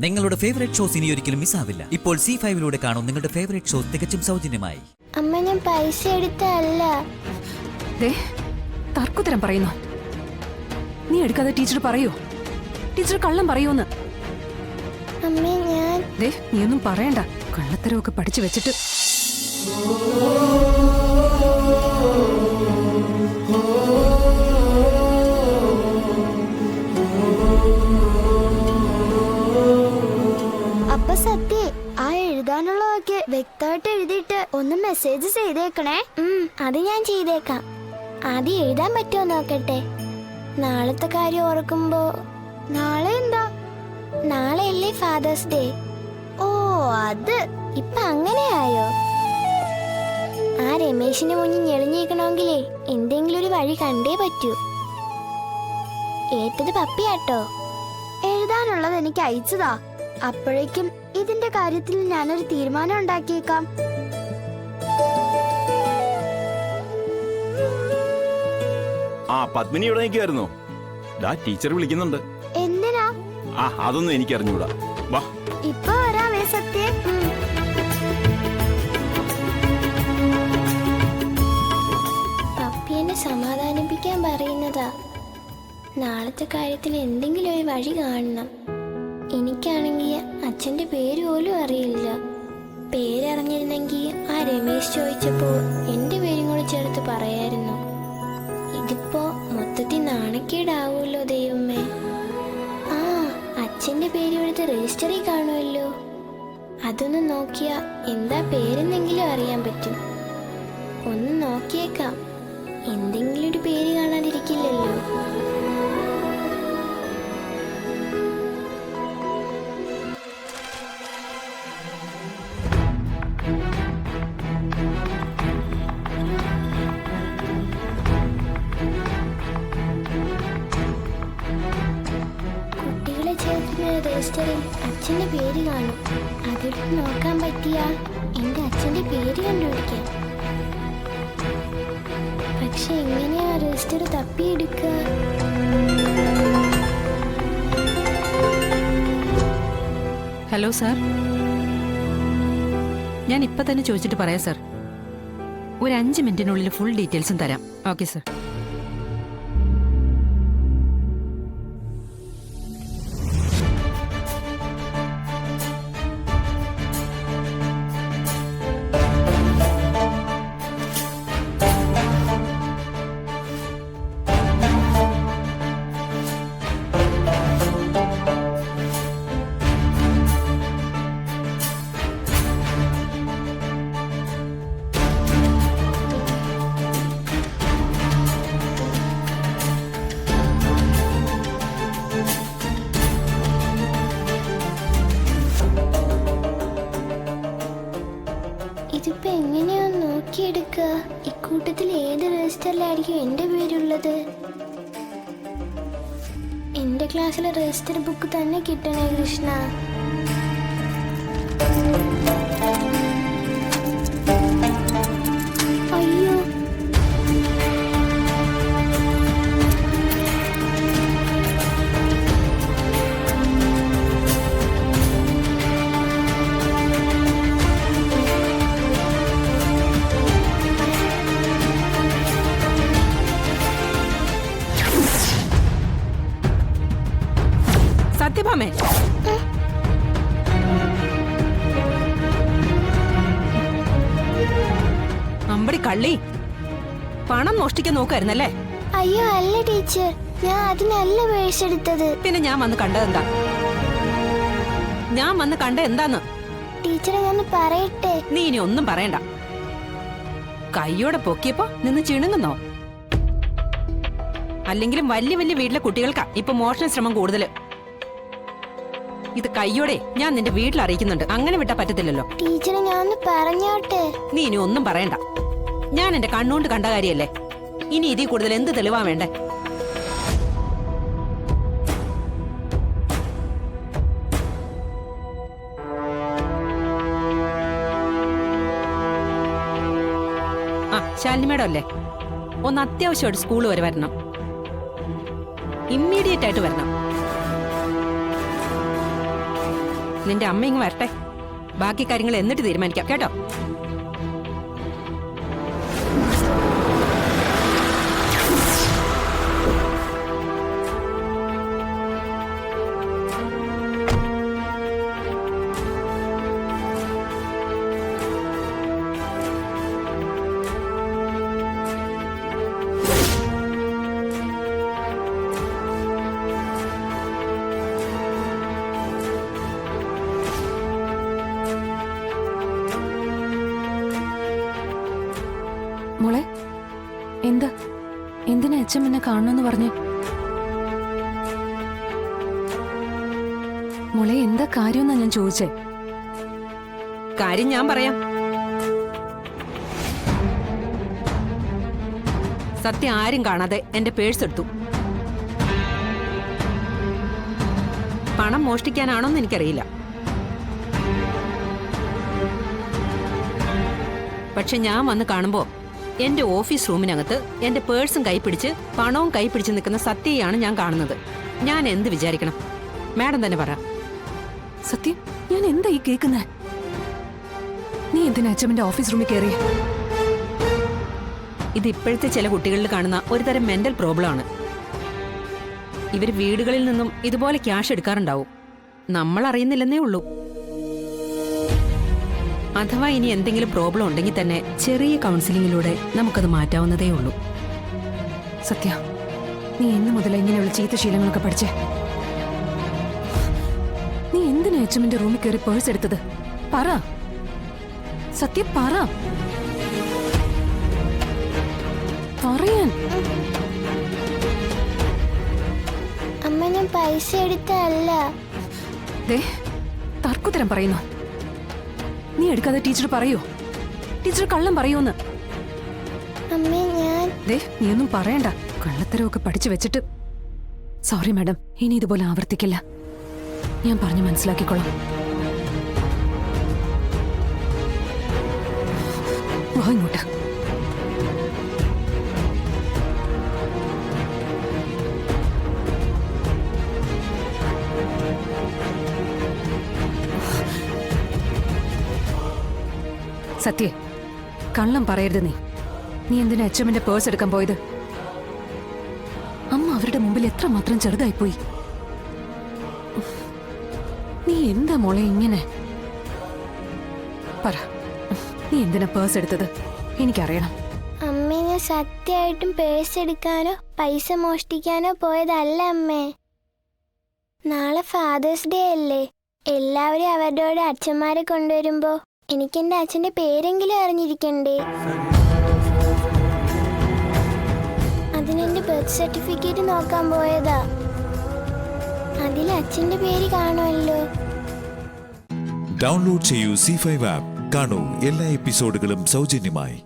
നിങ്ങളുടെ favourite shows ഇനി ഒരിക്കലും മിസ്സാവില്ല. ഇപ്പോൾ C5 കാണും നിങ്ങളുടെ ഫേവറേറ്റ് ഷോസ് തികച്ചും സൗജന്യമായി. അമ്മ, ഞാൻ പൈസ എടുത്തല്ല. തർക്കുത്തരം പറയുന്നു. നീ എടുക്കാതെ ടീച്ചർ പറയൂ. ടീച്ചർ കള്ളം പറയൂന്ന്. അമ്മേ, ഞാൻ നീ ഒന്നും പറയണ്ട. കള്ളത്തരമൊക്കെ പഠിച്ചു വെച്ചിട്ട്. അപ്പൊ സത്യ ആ എഴുതാനുള്ളതൊക്കെ വ്യക്തമായിട്ട് എഴുതിയിട്ട് ഒന്ന് മെസ്സേജ് ചെയ്തേക്കണേ. അത് ഞാൻ ചെയ്തേക്കാം. ആദ്യം എഴുതാൻ പറ്റുമോ നോക്കട്ടെ. നാളത്തെ കാര്യം ഓർക്കുമ്പോ. നാളെ എന്താ? നാളെ അല്ലേ ഫാദേഴ്സ് ഡേ? ഓ, അത് ഇപ്പൊ അങ്ങനെയായോ? ആ രമേശിന്റെ മുന്നിൽ ഞെളിഞ്ഞിരിക്കണമെങ്കിലേ എന്തെങ്കിലും ഒരു വഴി കണ്ടേ പറ്റൂ. ഏറ്റത് പപ്പിയാട്ടോ. എഴുതാനുള്ളത് എനിക്ക് അയച്ചതാ. അപ്പോഴേക്കും ഇതിന്റെ കാര്യത്തിൽ ഞാനൊരു തീരുമാനം ഉണ്ടാക്കിയേക്കാം. പത്മിനി ഇവിടെ നിൽക്കുമായിരുന്നോ? ടീച്ചർ വിളിക്കുന്നുണ്ട്. എന്തിനാ? അതൊന്നും എനിക്ക് അറിഞ്ഞൂടാ. വാ, ഇപ്പൊ വരാവേ സത്യം. പപ്പിയെന്നെ സമാധാനിപ്പിക്കാൻ പറയുന്നതാ. നാളത്തെ കാര്യത്തിൽ എന്തെങ്കിലും ഒരു വഴി കാണണം. എനിക്കാണെങ്കിൽ അച്ഛന്റെ പേര് പോലും അറിയില്ല. പേരറിഞ്ഞിരുന്നെങ്കിൽ ആ രമേശ് ചോദിച്ചപ്പോ എന്റെ പേരും കൂടെ ചേർത്ത് പറയായിരുന്നു. ഇതിപ്പോ മൊത്തത്തിൽ നാണക്കേടാവൂല്ലോ ദൈവമേ. അച്ഛന്റെ പേര് ഇവിടുത്തെ രജിസ്റ്ററിൽ കാണുമല്ലോ. അതൊന്ന് നോക്കിയാ എന്താ പേരെന്നെങ്കിലും അറിയാൻ പറ്റും. ഒന്ന് നോക്കിയേക്കാം. എന്തെങ്കിലും ഒരു പേര് കാണാതിരിക്കില്ലല്ലോ. രജിസ്റ്ററിൽ അച്ഛന്റെ പേര് കാണും. അതെടുത്ത് നോക്കാൻ പറ്റിയാ എന്റെ അച്ഛന്റെ പേര് കണ്ടുപിടിക്കാം. പക്ഷെ എങ്ങനെയാ രജിസ്റ്റർ തപ്പിയെടുക്കുക? ഹലോ സാർ, ഞാൻ ഇപ്പൊ തന്നെ ചോദിച്ചിട്ട് പറയാം സാർ. ഒരു 5 മിനിറ്റിനുള്ളിൽ ഫുൾ ഡീറ്റെയിൽസും തരാം. Okay sir. ഇതിപ്പോ എങ്ങനെയാ നോക്കിയെടുക്കുക? ഇക്കൂട്ടത്തിൽ ഏത് രജിസ്റ്ററിലായിരിക്കും എന്റെ പേരുള്ളത്? എന്റെ ക്ലാസ്സിലെ രജിസ്റ്റർ ബുക്ക് തന്നെ കിട്ടണേ കൃഷ്ണ. അയ്യോ, സത്യഭാമേ, അമ്പടി കള്ളി, പണം മോഷ്ടിക്കാൻ നോക്കായിരുന്നല്ലേ? അയ്യോ അല്ല ടീച്ചർ, ഞാൻ അതിനല്ല പേഴ്സെടുത്തത്. പിന്നെ ഞാൻ വന്ന് കണ്ടതെന്താ? ഞാൻ വന്ന് കണ്ട എന്താന്ന് ടീച്ചറെ ഞാൻ പറയട്ടെ? നീ ഇനി ഒന്നും പറയണ്ട. കൈയോടെ പൊക്കിയപ്പോ നിന്ന് ചിണുങ്ങുന്നോ? അല്ലെങ്കിലും വലിയ വലിയ വീട്ടിലെ കുട്ടികൾക്കാ ഇപ്പൊ മോഷണ ശ്രമം കൂടുതല്. ഇത് കയ്യോടെ ഞാൻ നിന്റെ വീട്ടിൽ അറിയിക്കുന്നുണ്ട്. അങ്ങനെ വിട്ടാ പറ്റത്തില്ലല്ലോ. ടീച്ചറെ ഞാൻ പറഞ്ഞോട്ടെ? നീ ഇനി ഒന്നും പറയണ്ട. ഞാൻ എന്റെ കണ്ണുകൊണ്ട് കണ്ട കാര്യല്ലേ. ഇനി ഇതിൽ കൂടുതൽ എന്ത് തെളിവാ വേണ്ടേ? ശാലിനി മേഡം അല്ലേ? ഒന്ന് അത്യാവശ്യമായിട്ട് സ്കൂൾ വരെ വരണം. ഇമ്മീഡിയറ്റ് ആയിട്ട് വരണം. നിന്റെ അമ്മ ഇങ്ങ് വരട്ടെ, ബാക്കി കാര്യങ്ങൾ എന്നിട്ട് തീരുമാനിക്കാം കേട്ടോ. മോളെ, എന്തിനാ അച്ഛൻ എന്നെ കാണണമെന്ന് പറഞ്ഞു? മോളെ, എന്താ കാര്യമെന്നാ ഞാൻ ചോദിച്ചേ? കാര്യം ഞാൻ പറയാം. സത്യം ആരും കാണാതെ എന്റെ പേഴ്സ് എടുത്തു. പണം മോഷ്ടിക്കാനാണോന്ന് എനിക്കറിയില്ല. പക്ഷെ ഞാൻ വന്ന് കാണുമ്പോ എന്റെ ഓഫീസ് റൂമിനകത്ത് എന്റെ പേഴ്സും കൈപ്പിടിച്ച് പണവും കൈപ്പിടിച്ച് നിൽക്കുന്ന സത്യയാണ് ഞാൻ കാണുന്നത്. ഞാൻ എന്ത് വിചാരിക്കണം? മാഡം തന്നെ പറ. സത്യം, ഞാൻ എന്താ ഈ കേൾക്കുന്നേ? നീ എന്തിനാ അച്ഛമ്മന്റെ ഓഫീസ് റൂമിൽ കയറിയേ? ഇത് ഇപ്പോഴത്തെ ചില കുട്ടികളിൽ കാണുന്ന ഒരുതരം മെന്റൽ പ്രോബ്ലം ആണ്. ഇവർ വീടുകളിൽ നിന്നും ഇതുപോലെ ക്യാഷ് എടുക്കാറുണ്ടാവും, നമ്മൾ അറിയുന്നില്ലെന്നേ ഉള്ളൂ. അഥവാ ഇനി എന്തെങ്കിലും പ്രോബ്ലം ഉണ്ടെങ്കിൽ തന്നെ ചെറിയ കൗൺസിലിങ്ങിലൂടെ നമുക്കത് മാറ്റാവുന്നതേ ഉള്ളൂ. സത്യ, നീ എന്ന് മുതലാ ഇങ്ങനെയുള്ള ചീത്ത ശീലങ്ങളൊക്കെ പഠിച്ചേ? നീ എന്തിനാ അച്ഛമ്മന്റെ റൂമിൽ കയറി പേഴ്സ് എടുത്തത്? പറ സത്യ, പറ. പറയാൻ. അമ്മ, ഞാൻ പൈസ എടുത്തല്ല. ദേ, തർക്കുത്തരം പറയുന്നു. നീ എടുക്കാതെ ടീച്ചർ പറയോ? ടീച്ചർ കള്ളം പറയൂന്ന്? അമ്മേ, ഞാൻ ദേ, നീ ഒന്നും പറയണ്ട. കള്ളത്തരമൊക്കെ പഠിച്ചു വെച്ചിട്ട്. സോറി മാഡം, ഇനി ഇതുപോലെ ആവർത്തിക്കില്ല. ഞാൻ പറഞ്ഞു മനസ്സിലാക്കിക്കോളാം. വാ ഇങ്ങോട്ട്. സത്യ, കള്ളം പറയരുത്. നീ എന്തിനാ അച്ഛമ്മന്റെ പേഴ്സ് എടുക്കാൻ പോയത്? അമ്മ അവരുടെ മുമ്പിൽ എത്രമാത്രം ചെറുതായിപ്പോയി. നീ എന്താ മോളെ ഇങ്ങനെ? പറ, നീ എന്തിനാ പേഴ്സ് എടുത്തത്? എനിക്കറിയണം. അമ്മേ, ഞാൻ സത്യമായിട്ടും പേഴ്സ് എടുക്കാനോ പൈസ മോഷ്ടിക്കാനോ പോയതല്ല അമ്മേ. നാളെ ഫാദേഴ്സ് ഡേ അല്ലേ? എല്ലാവരും അവരുടെ അച്ഛന്മാരെ കൊണ്ടുവരുമ്പോ എനിക്ക് എന്റെ അച്ഛന്റെ പേരെങ്കിലും അറിഞ്ഞിരിക്കണ്ടേ? അതിനെന്റെ ബർത്ത് സർട്ടിഫിക്കറ്റ് നോക്കാൻ പോയതാ. അതിൽ അച്ഛന്റെ പേര് കാണുമല്ലോ. ഡൗൺലോഡ് ചെയ്യൂ C5 ആപ്പ്. കാണൂ എല്ലാ എപ്പിസോഡുകളും സൗജന്യമായി.